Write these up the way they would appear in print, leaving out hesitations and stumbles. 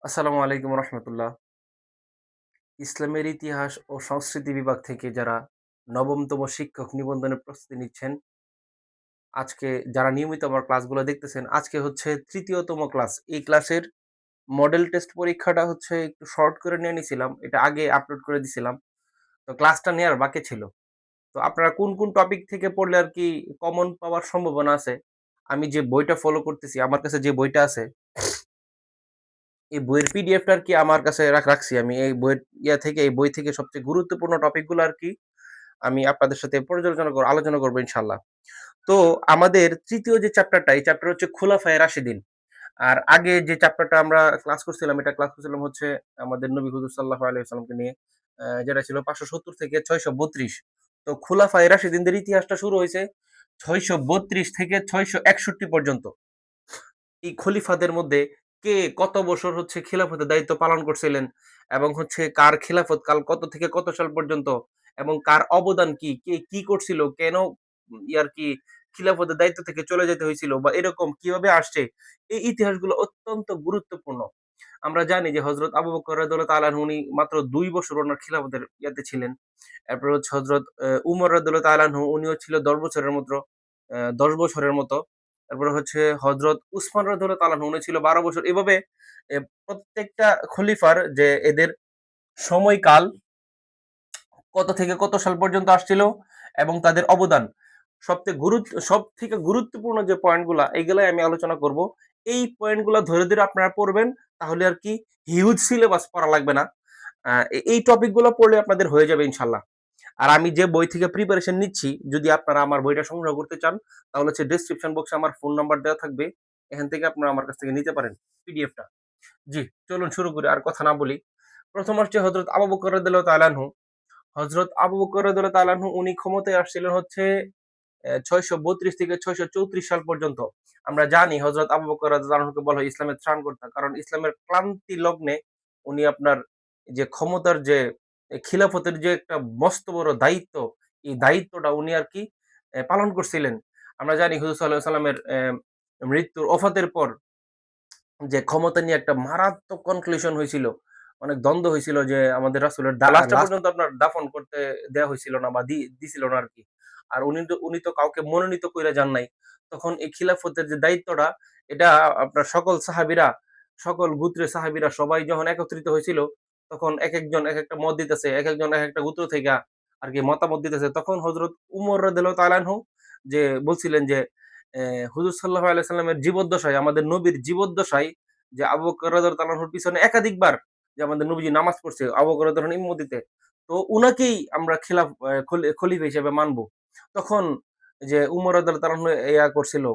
আসসালামু আলাইকুম রহমতুল্লাহ। ইসলামের ইতিহাস ও সংস্কৃতি বিভাগ থেকে যারা নবমতম শিক্ষক নিবন্ধনের প্রস্তুতি নিচ্ছেন, আজকে যারা নিয়মিত আমার ক্লাসগুলো দেখতেছেন, আজকে হচ্ছে তৃতীয়তম ক্লাস। এই ক্লাসের মডেল টেস্ট পরীক্ষাটা হচ্ছে একটু শর্ট করে নিয়ে নিছিলাম। এটা আগে আপলোড করে দিছিলাম। তো ক্লাসটা নেয়ার বাকি ছিল। তো আপনারা কোন, কোন টপিক থেকে পড়লে আরকি কমন পাওয়ার সম্ভাবনা আছে? আমি যে বইটা ফলো করতেছি, আমার কাছে যে বইটা আছে এই বইয়ের পিডিএফটা আরকি আমার কাছে রাখছি। আমি এই বইয়ের থেকে এই বই থেকে সবচেয়ে গুরুত্বপূর্ণ টপিকগুলো আরকি আমি আপনাদের সাথে আলোচনা করব ইনশাআল্লাহ। তো আমাদের ৩য় যে চ্যাপ্টারটা, এই চ্যাপ্টার হচ্ছে খুলাফায়ে রাশিদিন। আর আগে যে চ্যাপ্টারটা আমরা ক্লাস করছিলাম, এটা ক্লাস করছিলাম হচ্ছে আমাদের নবী হুজুর সাল্লাল্লাহু আলাইহি ওয়াসাল্লামকে নিয়ে। যেটা ছিল ৫৭০ থেকে ৬৩২। তো খুলাফায়ে রাশিদিনদের ইতিহাসটা শুরু হইছে ৬৩২ থেকে ৬৬১ পর্যন্ত। এই খলিফাদের মধ্যে কে কত বছর হচ্ছে খিলাফতের দায়িত্ব পালন করছিলেন এবং হচ্ছে কার খিলাফত কাল কত থেকে কত সাল পর্যন্ত এবং কার অবদান কি, কে কি করছিল, কেন ইয়ার কি খিলাফতের দায়িত্ব থেকে চলে যেতে হয়েছিল বা এরকম কিভাবে আসছে, এই ইতিহাসগুলো অত্যন্ত গুরুত্বপূর্ণ। আমরা জানি যে হযরত আবু বকর রাদিয়াল্লাহু তাআলা আনহু উনি মাত্র ২ বছর ওনার খিলাফতের ইয়াতে ছিলেন। এরপর হচ্ছে হযরত উমর রাদিয়াল্লাহু তাআলা আনহু উনিও ছিল ১০ বছরের মতো। তারপরে হচ্ছে হযরত উসমান রাদিয়াল্লাহু তাআলা আনহু উনি ছিল ১২ বছর। এভাবে প্রত্যেকটা খলিফার যে এদের সময়কাল কত থেকে কত সাল পর্যন্ত আসছিল এবং তাদের অবদান সবথেকে গুরুত্বপূর্ণ যে পয়েন্টগুলা এগুলাই আমি আলোচনা করব। এই পয়েন্টগুলা ধরে, ধরে আপনারা পড়বেন তাহলে আরকি হিউজ সিলেবাস পড়া লাগবে না। এই টপিকগুলো পড়লে আপনাদের হয়ে যাবে ইনশাআল্লাহ। আর আমি যে বই থেকে প্রিপারেশন নিচ্ছি, যদি আপনারা আমার বইটা সংগ্রহ করতে চান, তাহলে হচ্ছে ডেসক্রিপশন বক্সে আমার ফোন নাম্বার দেওয়া থাকবে। এখান থেকে আপনারা আমার কাছ থেকে নিতে পারেন পিডিএফটা। জি, চলুন শুরু করি। আর কথা না বলি। ১ম হচ্ছে হযরত আবু বকর রাদিয়াল্লাহু তাআলা আনহু। হযরত আবু বকর রাদিয়াল্লাহু তাআলা আনহু উনি ক্ষমতায় আসছিলেন হচ্ছে ৬৩২ থেকে ৬৩৪ সাল পর্যন্ত। আমরা জানি হযরত আবু বকর রাদিয়াল্লাহু আনহুকে বলা হয় ইসলামের ত্রাণকর্তা। কারণ ইসলামের ক্লান্তি লগ্নে উনি আপনার যে ক্ষমতার যে খিলাফতের যে একটা মস্ত বড় দায়িত্ব, এই দায়িত্বটা উনি আরকি পালন করছিলেন। আমরা জানি হুজুর সাল্লাল্লাহু আলাইহি ওয়াসাল্লামের মৃত্যুর ওফাতের পর যে ক্ষমতা নিয়ে একটা মারাত্মক কনক্লুশন হয়েছিল। অনেক দ্বন্দ্ব হয়েছিল যে আমাদের রাসূলের লাস্টটা পর্যন্ত আপনার দাফন করতে দেয়া হয়েছিল না বা দিছিল না আরকি। আর উনি তো কাউকে মনোনীত কইরা যান নাই। তখন এই খিলাফতের যে দায়িত্বটা এটা আপনার সকল গোত্রের সাহাবীরা সবাই যখন একত্রিত হয়েছিল, তখন একেকজন একেকটা মত দিতেছে, একেকজন একেকটা গোত্র থেকে আরকি মতামত দিতেছে। তখন হযরত উমর রাদিয়াল্লাহু তাআলা আনহু যে বলছিলেন যে হুজুর সাল্লাল্লাহু আলাইহি সাল্লামের জীবদ্দশায়, আমাদের নবীর জীবদ্দশায় যে আবু বকর রাদিয়াল্লাহু তাআলা আনহুর পিছনে একাধিকবার যে আমাদের নবীজি নামাজ পড়ছে, আবু বকর রাদিয়াল্লাহু আনহু ইমামতিতে। তো উনাকেই আমরা খলিফা হিসেবে মানব। তখন যে উমর রাদিয়াল্লাহু তাআলা আনহু করছিল।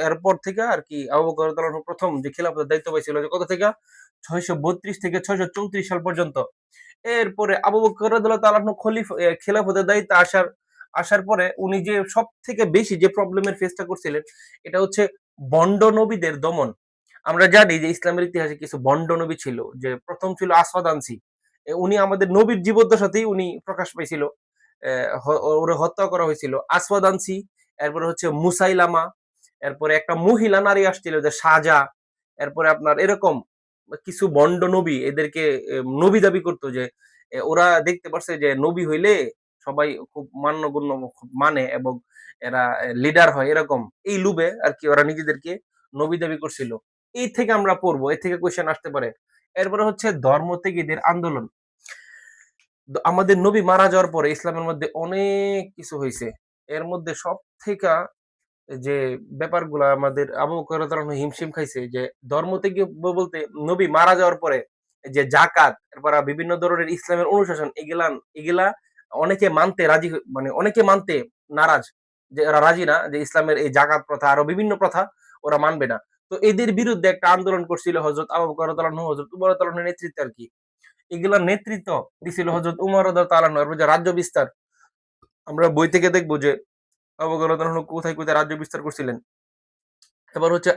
এরপর থেকে আরকি আবু বকর রাদিয়াল্লাহু আনহু ১ম যে খিলাফতের দায়িত্ব পাইছিল যে কত থেকে ৬৩২ থেকে ৬৩৪ সাল পর্যন্ত। এরপরে আবু বকর রাদিয়াল্লাহু তাআলা আনহু খেলাফতের দায়িত্বে আসার পরে উনি যে সবথেকে বেশি যে প্রবলেমের ফেসটা করছিলেন, এটা হচ্ছে বন্ড নবীদের দমন। আমরা জানি যে ইসলামের ইতিহাসে কিছু বন্ড নবী ছিল। যে ১ম ছিল আসওয়াদ আনসি। উনি আমাদের নবীর জীবদ্দশাতেই উনি প্রকাশ পাইছিল। এ হ ওরে হত্যা করা হয়েছিল। আসওয়াদ আনসি, এরপরে হচ্ছে মুসাইলামা, এরপরে একটা মহিলা নারী আসছিল যে সাজা, এরপরে আপনার এরকম কিছু বন্ড নবী এদেরকে নবী দাবি করত যে ওরা দেখতে পারছে যে নবী হইলে সবাই খুব মান্যগণ্য মানে এবং এরা লিডার হয় এরকম। এই লোভে আরকি ওরা নিজেদেরকে নবী দাবি করছিল। এই থেকে আমরা পড়বো, এর থেকে কোয়েশ্চেন আসতে পারে। এরপরে হচ্ছে ধর্ম ত্যাগীদের আন্দোলন। আমাদের নবী মারা যাওয়ার পরে ইসলামের মধ্যে অনেক কিছু হইছে। এর মধ্যে সবথেকে যে ব্যাপারগুলা আমাদের আবু বকর রাদিয়াল্লাহু আনহু হিমশিম খাইছে যে ধর্ম থেকে বলতে নবী মারা যাওয়ার পরে যে জাকাত, এরপর বিভিন্ন ধরনের ইসলামের অনুশাসন এগুলা অনেকে মানতে রাজি মানে অনেকে মানতে নারাজ। যে ওরা রাজি না যে ইসলামের এই জাকাত প্রথা আরো বিভিন্ন প্রথা ওরা মানবে না। তো এদের বিরুদ্ধে একটা আন্দোলন করছিল হযরত আবু বকর রাদিয়াল্লাহু আনহু, হযরত উমর রাদিয়াল্লাহু আনহুর নেতৃত্বে আরকি। এগুলার নেতৃত্ব দিছিল হযরত উমর রাদিয়াল্লাহু তাআলা আনহু। এরপর যে রাজ্য বিস্তার আমরা বই থেকে দেখব যে আবু বকর রাদিয়াল্লাহু আনহু কোথায়, কোথায় রাজ্য বিস্তার করছিলেন। এবার হচ্ছে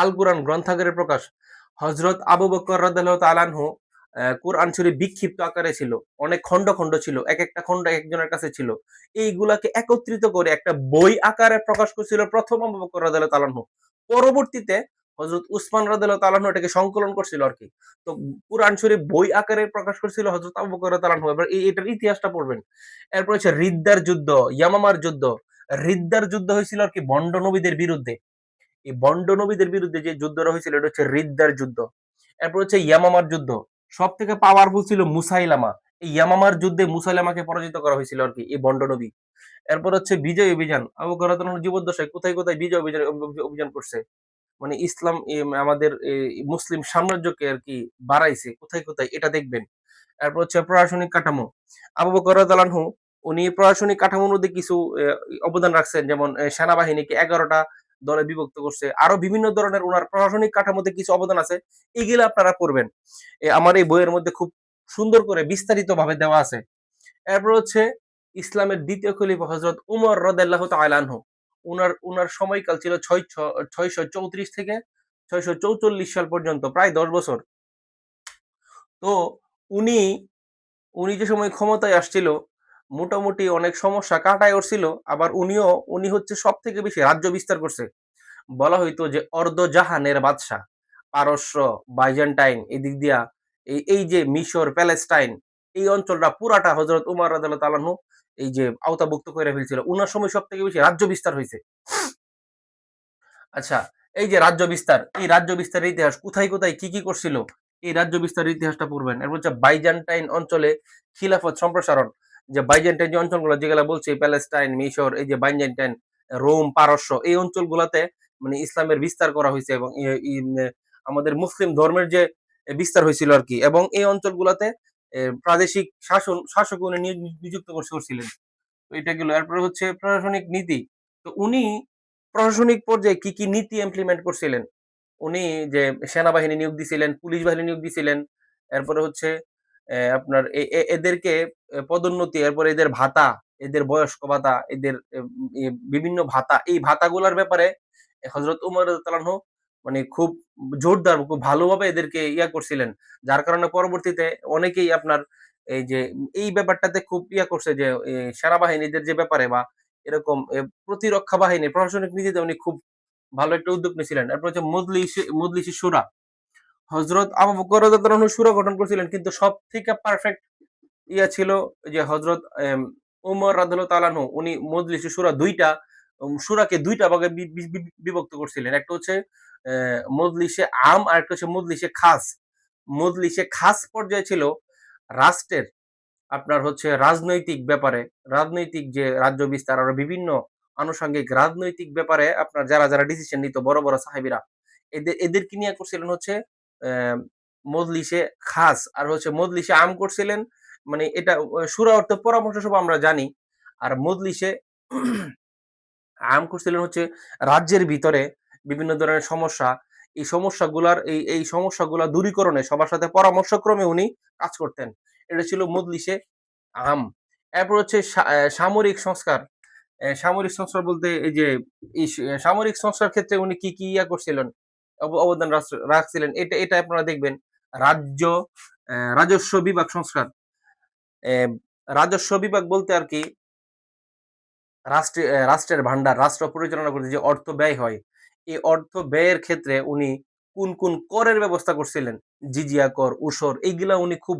আল কুরআন গ্রন্থাগারের প্রকাশ। হযরত আবু বকর রাদিয়াল্লাহু তাআলা আনহু কুরআন শরীফ বিক্ষিপ্ত আকারে ছিল। অনেক খন্ড, খন্ড ছিল। একেকটা খন্ড একজনের কাছে ছিল। এইগুলাকে একত্রিত করে একটা বই আকারে প্রকাশ করছিল ১ম আবু বকর রাদিয়াল্লাহু তাআলা আনহু। পরবর্তীতে হযরত উসমান রাদিয়াল্লাহু তাআলা আনহু এটাকে সংকলন করছিল আরকি। তো কুরআন শরীফ বই আকারে প্রকাশ করছিল হযরত আবু বকর রাদিয়াল্লাহু আনহু। এবার এটার ইতিহাসটা পড়বেন। এরপর হচ্ছে রিদ্দার যুদ্ধ, ইয়ামামার যুদ্ধ। রিদ্দার যুদ্ধ হয়েছিল আরকি ভণ্ড নবীদের বিরুদ্ধে। এই ভণ্ড নবীদের বিরুদ্ধে যে যুদ্ধটা হয়েছিল এটা হচ্ছে রিদ্দার যুদ্ধ। এরপর হচ্ছে ইয়ামামার যুদ্ধ। সবথেকে পাওয়ারফুল ছিল মুসাইলামা। এই ইয়ামামার যুদ্ধে মুসাইলামাকে পরাজিত করা হয়েছিল আরকি এই ভণ্ড নবী। এরপর হচ্ছে বিজয় অভিযান। আবু বকর রাদিয়াল্লাহু আনহুর জীবদ্দশায় কোথায়, কোথায় বিজয় অভিযান করছে। মানে ইসলাম আমাদের মুসলিম সাম্রাজ্যকে আরকি বাড়াইছে। কোথায়, কোথায় এটা দেখবেন। এরপর হচ্ছে প্রশাসনিক কাঠামো। আবু বকর রাদিয়াল্লাহু আনহু উনি প্রশাসনিক কাঠামোর মধ্যে কিছু অবদান রাখছেন। যেমন সেনাবাহিনীকে ১১ টা দলে বিভক্ত করছে। আরো বিভিন্ন ধরনের উনার প্রশাসনিক কাঠামোতে কিছু অবদান আছে। এগুলা আপনারা পড়বেন। আমার এই বইয়ের মধ্যে খুব সুন্দর করে বিস্তারিতভাবে দেওয়া আছে। এরপর হচ্ছে ইসলামের ২য় খলিফা হযরত উমর রাদিয়াল্লাহু তাআলা আনহু। উনার সময়কাল ছিল ৬৩৪ থেকে ৬৪৪ সাল পর্যন্ত, প্রায় ১০ বছর। তো উনি উনি যে সময় ক্ষমতায় আসছিল মোটামুটি অনেক সমস্যা কাটায় উঠছিল। আবার উনি হচ্ছে সবথেকে বেশি রাজ্য বিস্তার করছে। বলা হইতো যে অর্ধজাহানের বাদশা। পারস্য, বাইজেন্টাইন এদিক দিয়া এই যে মিশর, প্যালেস্টাইন এই অঞ্চলটা পুরাটা হযরত উমর রাদিয়াল্লাহু তাআলা আনহু এই যে আওতাভুক্ত করে ফেলছিল। উনার সময় সবথেকে বেশি রাজ্য বিস্তার হইছে। আচ্ছা, এই যে রাজ্য বিস্তার, এই রাজ্য বিস্তারের ইতিহাস কোথায়, কোথায় কি, কি করছিল? এই রাজ্য বিস্তারের ইতিহাসটা পড়বেন। এরপর হচ্ছে বাইজেন্টাইন অঞ্চলে খিলাফত সম্প্রসারণ। যে বাইজেন্টাইন যে অঞ্চলগুলো যেগুলা বলছি প্যালেস্টাইন, মিশর, এই যে বাইজেন্টাইন, রোম, পারস্য এই অঞ্চলগুলাতে মানে ইসলামের বিস্তার করা হইছে এবং আমাদের মুসলিম ধর্মের যে বিস্তার হয়েছিল আরকি এবং এই অঞ্চলগুলাতে প্রাদেশিক শাসক উনি নিযুক্ত করছিলেন। তো এটা গেল। এরপরে হচ্ছে প্রশাসনিক নীতি। তো উনি প্রশাসনিক পর্যায়ে কি, কি নীতি ইমপ্লিমেন্ট করছিলেন? উনি যে সেনাবাহিনী নিয়োগ দিছিলেন, পুলিশ বাহিনী নিয়োগ দিছিলেন। এরপরে হচ্ছে আপনার এদেরকে পদোন্নতি, এরপরে এদের ভাতা, এদের বয়স্ক ভাতা, এদের বিভিন্ন ভাতা, এই ভাতাগুলার ব্যাপারে হযরত উমর রাদিয়াল্লাহু তাআলা আনহু মানে খুব জোরদার, খুব ভালোভাবে এদেরকে করছিলেন। যার কারণে পরবর্তীতে অনেকেই আপনার এই যে এই ব্যাপারটাতে খুব করছে যে সেনাবাহিনীদের যে ব্যাপারে বা এরকম প্রতিরক্ষা বাহিনী প্রশাসনিক নীতিতে উনি খুব ভালো একটা উদ্যোগ নিয়েছিলেন। এরপর হচ্ছে মজলিসে শুরা। হযরত আবু বকর রাদিয়াল্লাহু আনহু শুরা গঠন করেছিলেন কিন্তু সবথেকে পারফেক্ট ছিল যে হযরত উমর রাদিয়াল্লাহু তাআলা আনহু উনি মজলিসে শুরা ২ টা শুরাকে ২ টা ভাগে বিভক্ত করছিলেন। একটা হচ্ছে মজলিসে আম আর একটা হচ্ছে মজলিসে খাস। মজলিসে খাস পর্যায়ে ছিল রাষ্ট্রের আপনার হচ্ছে রাজনৈতিক ব্যাপারে, রাজনৈতিক যে রাজ্য বিস্তার আরো বিভিন্ন আনুষঙ্গিক রাজনৈতিক ব্যাপারে আপনার যারা ডিসিশন নিত বড়, বড় সাহেবীরা এদেরকে নিয়ে করছিলেন হচ্ছে অ্যা মজলিসে খাস আর হচ্ছে মজলিসে আম করছিলেন। মানে এটা শুরা অর্থ পরামর্শ সভা আমরা জানি। আর মজলিসে আম করছিলেন হচ্ছে রাজ্যের ভিতরে বিভিন্ন ধরনের সমস্যা, এই সমস্যাগুলার এই সমস্যাগুলা দূরীকরণে সবার সাথে পরামর্শক্রমে উনি কাজ করতেন। এটা ছিল মজলিসে আম। এরপর হচ্ছে সামরিক সংস্কার। সামরিক সংস্কার বলতে এই যে সামরিক সংস্কার ক্ষেত্রে উনি কি, কি করছিলেন, অবদান রাখছিলেন এটা আপনারা দেখবেন। রাজ্য রাজস্ব বিভাগ সংস্কার। অ্যা রাজস্ব বিভাগ বলতে আরকি রাষ্ট্রের ভান্ডার, রাষ্ট্র পরিচালনা করতে যে অর্থ ব্যয় হয়, এই অর্থ ব্যয়ের ক্ষেত্রে উনি কোন, কোন করের ব্যবস্থা করছিলেন? জিজিয়া কর, উসর এইগুলা উনি খুব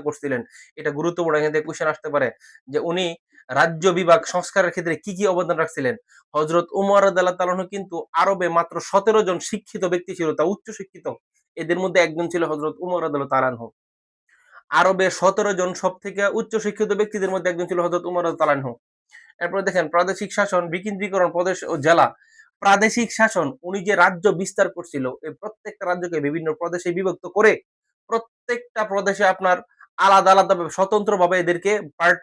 করছিলেন। এটা গুরুত্বপূর্ণ, এখান থেকে কোয়েশ্চেন আসতে পারে যে উনি রাজ্য বিভাগ সংস্কারের ক্ষেত্রে কি, কি অবদান রাখছিলেন? হযরত উমর রাদিয়াল্লাহু তাআলা আনহু কিন্তু আরবে মাত্র ১৭ জন শিক্ষিত ব্যক্তি ছিল, তা উচ্চ শিক্ষিত। এদের মধ্যে একজন ছিল হযরত উমর রাদিয়াল্লাহু তাআলা আনহু। আরবে ১৭ জন সবথেকে উচ্চ শিক্ষিত ব্যক্তিদের মধ্যে একজন ছিল হযরত উমর রাদিয়াল্লাহু তাআলা আনহু। এরপরে দেখেন প্রাদেশিক শাসন, বিকেন্দ্রীকরণ, প্রদেশ ও জেলা। প্রাদেশিক শাসন উনি যে রাজ্য বিস্তার করছিল, এই প্রত্যেকটা রাজ্যকে বিভিন্ন প্রদেশে বিভক্ত করে প্রত্যেকটা প্রদেশে আপনার আলাদা, আলাদা ভাবে স্বতন্ত্রভাবে এদেরকে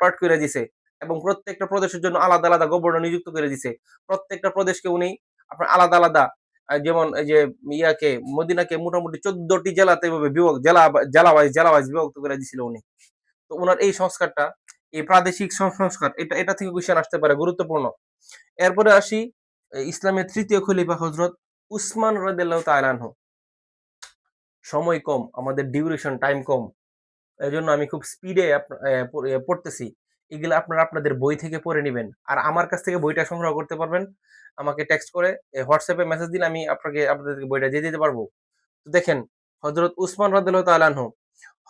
পার্ট করে দিছে এবং প্রত্যেকটা প্রদেশের জন্য আলাদা, আলাদা গভর্নর নিযুক্ত করে দিছে। প্রত্যেকটা প্রদেশকে উনি আপনার আলাদা, আলাদা যেমন এই যে মদিনাকে মোটামুটি ১৪ টি জেলাতে এভাবে জেলা ওয়াইজ বিভক্ত করে দিছিল উনি। তো উনার এই সংস্কারটা, এই প্রাদেশিক সংস্কার এটা থেকে কোয়েশ্চেন আসতে পারে, গুরুত্বপূর্ণ। এরপরে আসি ইসলামের ৩য় খলিফা হযরত উসমান রাদিয়াল্লাহু তাআলা আনহু। সময় কম, আমাদের ডিউরেশন টাইম কম। এজন্য আমি খুব স্পিডে পড়তেছি। এগুলা আপনারা আপনাদের বই থেকে পড়ে নিবেন। আর আমার কাছ থেকে বইটা সংগ্রহ করতে পারবেন। আমাকে টেক্সট করে WhatsApp এ মেসেজ দিলে আমি আপনাদেরকে বইটা দিয়ে দিতে পারবো। তো দেখেন হযরত উসমান রাদিয়াল্লাহু তাআলা আনহু,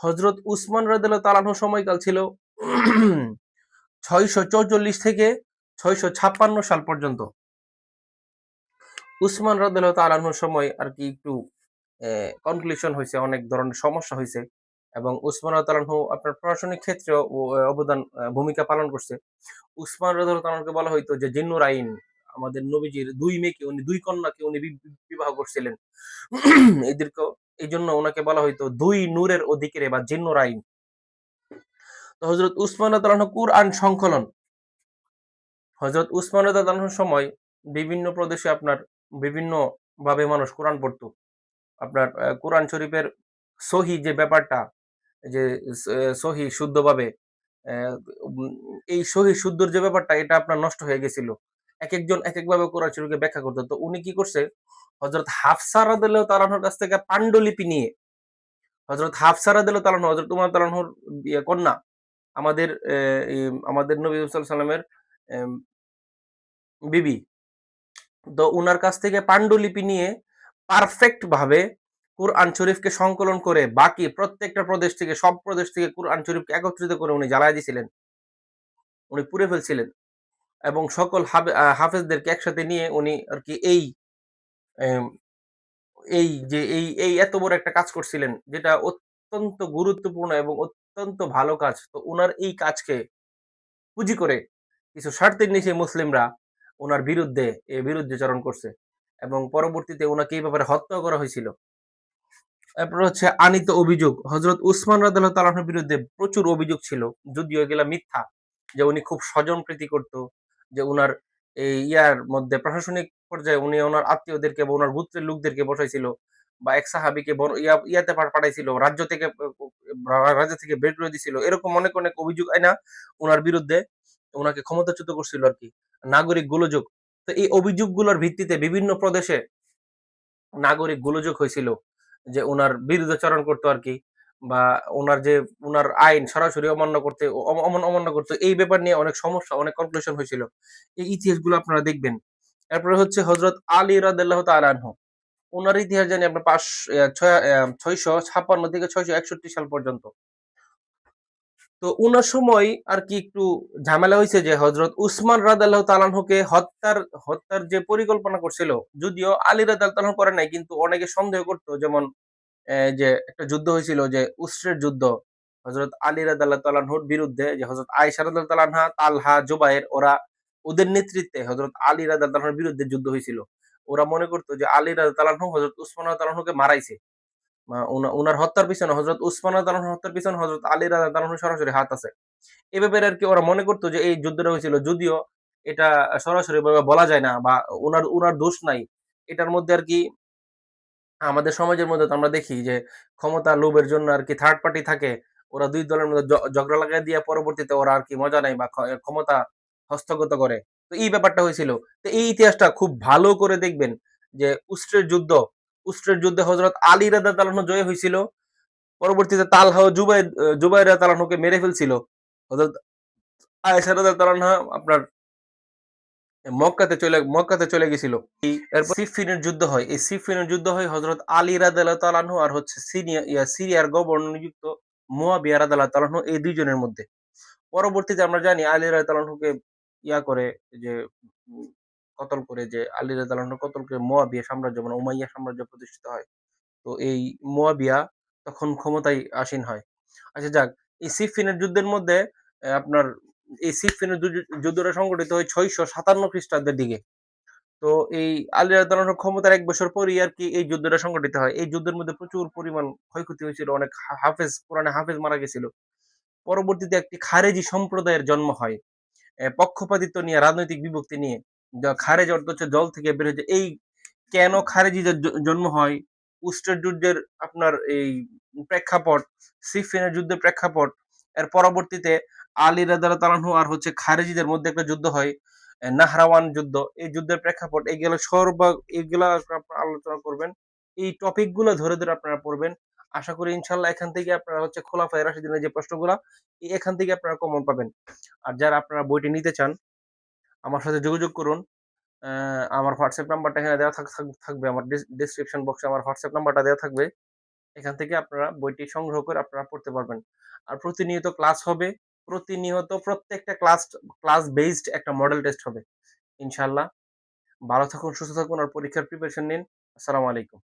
হযরত উসমান রাদিয়াল্লাহু তাআলা আনহুর সময়কাল ছিল ৬৪৪ থেকে ৬৫৬ সাল পর্যন্ত। উসমান রাদিয়াল্লাহু তাআলা আনহুর সময় আরকি একটু কনক্লুশন হইছে, অনেক ধরনের সমস্যা হইছে এবং উসমান রাদিয়াল্লাহু তাআলা আনহু আপনার প্রশাসনিক ক্ষেত্রেও অবদান ভূমিকা পালন করছে। উসমান রাদিয়াল্লাহু তাআলা আনহুকে বলা হইতো যে জিন্নুর আইন। আমাদের নবীজির ২ মেয়েকে উনি ২ কন্যাকে উনি বিবাহ করছিলেন। এদেরকেও এইজন্য উনাকে বলা হইতো ২ নূরের অধিকারী বা জিন্নুর আইন। তো হযরত উসমান রাদিয়াল্লাহু আনহু কুরআন সংকলন, হযরত উসমান রাদিয়াল্লাহু আনহুর সময় বিভিন্ন প্রদেশে আপনার বিভিন্নভাবে মানুষ কোরআন পড়তো। আপনার কোরআন শরীফের সহি যে ব্যাপারটা, যে সহি শুদ্ধভাবে অ্যা উম এই সহি শুদ্ধর যে ব্যাপারটা এটা আপনার নষ্ট হয়ে গেছিল। একেকজন একেকভাবে কোরআন শরীফকে ব্যাখ্যা করত। তো উনি কি করছে? হযরত হাফসা রাদিয়াল্লাহু তাআলা আনহার কাছ থেকে পান্ডুলিপি নিয়ে, হযরত হাফসা রাদিয়াল্লাহু তাআলা আনহা হযরত উমর তাআলা আনহুর কন্যা, আমাদের আমাদের নবী সাল্লাল্লাহু আলাইহি ওয়াসাল্লামের এম বিবি। তো উনার কাছ থেকে পান্ডুলিপি নিয়ে পারফেক্ট ভাবে কুরআন শরীফকে সংকলন করে বাকি প্রত্যেকটা প্রদেশ থেকে, সব প্রদেশ থেকে কুরআন শরীফকে একত্রিত করে উনি জ্বালায় দিছিলেন। উনি পুড়ে ফেলছিলেন এবং সকল হাফেজদেরকে একসাথে নিয়ে উনি আরকি এম এই এত বড় একটা কাজ করছিলেন, যেটা অত্যন্ত গুরুত্বপূর্ণ এবং অত্যন্ত ভালো কাজ। তো উনার এই কাজকে পুঁজি করে কিছু স্বার্থের নিশে মুসলিমরা উনার বিরুদ্ধচারণ করছে এবং পরবর্তীতে উনাকে এই ব্যাপারে হত্যাও করা হয়েছিল। এরপর হচ্ছে আনীত অভিযোগ। হযরত উসমান রাদিয়াল্লাহু তাআলা আনহুর বিরুদ্ধে প্রচুর অভিযোগ ছিল। যদিও এগুলা মিথ্যা। যে উনি খুব স্বজনপ্রীতি করত। যে উনার এই ইয়ার মধ্যে প্রশাসনিক পর্যায়ে উনি উনার আত্মীয়দেরকে বা উনার গোত্রের লোকদেরকে বসাইছিল বা এক সাহাবীকে ইয়াতে পাঠাইছিল। রাজ্য থেকে বের করে দিছিল। এরকম অনেক, অনেক অভিযোগ আইনা উনার বিরুদ্ধে উনাকে ক্ষমতাচ্যুত করছিল আরকি। নাগরিক গোলযোগ। তো এই অভিযোগগুলোর ভিত্তিতে বিভিন্ন প্রদেশে নাগরিক গোলযোগ হয়েছিল যে উনার বিরুদ্ধাচরণ করতো আরকি, বা উনার যে উনার আইন সরাসরি অমান্য করতে অমান্য করতো। এই ব্যাপার নিয়ে অনেক সমস্যা, অনেক কনক্লুশন হয়েছিল। এই ইতিহাসগুলো আপনারা দেখবেন। এরপরে হচ্ছে হযরত আলী রাদিয়াল্লাহু তাআলা আনহু। উনার ইতিহাস জানি আপনার ৬৫৬ থেকে ৬৬১ সাল পর্যন্ত। তো উনার সময় আরকি একটু ঝামেলা হইছে যে হযরত উসমান রাদিয়াল্লাহু তাআলা আনহুকে হত্যার যে পরিকল্পনা করছিল, যদিও আলী রাদিয়াল্লাহু তাআলা আনহু করে নাই কিন্তু অনেকে সন্দেহ করত। যেমন যে একটা যুদ্ধ হয়েছিল যে উসরের যুদ্ধ। হযরত আলী রাদিয়াল্লাহু তাআলা আনহুর বিরুদ্ধে যে হযরত আয়েশা রাদিয়াল্লাহু তাআলা আনহা, তালহা, জুবায়ের ওদের নেতৃত্বে হযরত আলী রাদিয়াল্লাহু তাআলার বিরুদ্ধে যুদ্ধ হয়েছিল। ওরা মনে করত যে আলী রাদিয়াল্লাহু তাআলা আনহু হযরত উসমান রাদিয়াল্লাহু তাআলা আনহুকে মারাইছে। উনার হত্যার পিছনে হযরত উসমান রাদিয়াল্লাহু তাআলার হত্যার পিছনে হযরত আলী রাদিয়াল্লাহু তাআলা আনহুর সরাসরি হাত আছে। এ ব্যাপারে আরকি ওরা মনে করত যে এই যুদ্ধটা হয়েছিল। যদিও এটা সরাসরিভাবে বলা যায় না বা উনার দোষ নাই। এটার মধ্যে আরকি আমাদের সমাজের মধ্যে তো আমরা দেখি যে ক্ষমতা লোভের জন্য আরকি থার্ড পার্টি থাকে। ওরা ২ দলের মধ্যে ঝগড়া লাগায় দিয়ে পরবর্তীতে ওরা আরকি মজা নেয় বা ক্ষমতা হস্তগত করে। তো এই ব্যাপারটা হয়েছিল। তো এই ইতিহাসটা খুব ভালো করে দেখবেন যে উষ্ট্রের যুদ্ধে হযরত আলী রাদিয়াল্লাহু আনহু জয় হইছিল। পরবর্তীতে তালহা ও জুবাইর রাদিয়াল্লাহু আনহুকে মেরে ফেলছিল। হযরত আয়েশা রাদিয়াল্লাহু আনহা আপনার মক্কাতে চলে গেছিল। এরপর সিফফিনের যুদ্ধ হয়। এই সিফফিনের যুদ্ধ হয় হযরত আলী রাদিয়াল্লাহু তাআলা আনহু আর হচ্ছে সিরিয়ার গভর্নর নিযুক্ত মুয়াবিয়া রাদিয়াল্লাহু তাআলা আনহু, এই ২ জনের মধ্যে। পরবর্তীতে আমরা জানি আলী রাদিয়াল্লাহু তাআলা আনহুকে করে যে উম কতল করে, যে আলী রাদিয়াল্লাহু আনহু কতল করে মুয়াবিয়া সাম্রাজ্য মানে উমাইয়া সাম্রাজ্য প্রতিষ্ঠিত হয়। তো এই মুয়াবিয়া তখন ক্ষমতায় আসীন হয়। আচ্ছা যাক, এই সিফফিনের যুদ্ধের মধ্যে আপনার এই সিফফিনের যুদ্ধটা সংঘটিত হয় ৬৫৭ খ্রিস্টাব্দের দিকে। তো এই আলী রাদিয়াল্লাহু আনহুর ক্ষমতার ১ বছর পরই আরকি এই যুদ্ধটা সংঘটিত হয়। এই যুদ্ধের মধ্যে প্রচুর পরিমাণ ক্ষয়ক্ষতি হয়েছিল। অনেক কোরআনে হাফেজ মারা গেছিল। পরবর্তীতে একটি খারেজি সম্প্রদায়ের জন্ম হয়। পক্ষপাতিত্ব নিয়ে, রাজনৈতিক বিভক্তি নিয়ে। খারেজ অর্থ হচ্ছে দল থেকে বের হয়ে যায়। এই কেন খারেজিদের জন্ম হয়? উষ্ট্রের যুদ্ধের আপনার এই প্রেক্ষাপট, সিফফিনের যুদ্ধের প্রেক্ষাপট, এর পরবর্তীতে আলী রাদিয়াল্লাহু তাআলা আনহু আর হচ্ছে খারেজিদের মধ্যে একটা যুদ্ধ হয়। নাহরাওয়ান যুদ্ধ। এই যুদ্ধের প্রেক্ষাপট এগুলা আপনারা আলোচনা করবেন। এই টপিক গুলো ধরে, ধরে আপনারা পড়বেন। আশা করি ইনশাআল্লাহ এখান থেকে আপনারা হচ্ছে খোলাফায়ে রাশিদিনের যে প্রশ্নগুলা এখান থেকে আপনারা কমন পাবেন। আর যারা আপনারা বইটি নিতে চান আমার সাথে যোগাযোগ করুন। আমার WhatsApp নাম্বারটা এখানে দেওয়া থাকবে। আমার ডেসক্রিপশন বক্সে আমার WhatsApp নাম্বারটা দেওয়া থাকবে। এখান থেকে আপনারা বইটি সংগ্রহ করে আপনারা পড়তে পারবেন। আর প্রতিনিয়ত ক্লাস হবে। প্রতিনিয়ত প্রত্যেকটা ক্লাস বেসড একটা মডেল টেস্ট হবে। ইনশাআল্লাহ। ভালো থাকুন, সুস্থ থাকুন আর পরীক্ষার প্রিপারেশন নিন। আসসালামু আলাইকুম।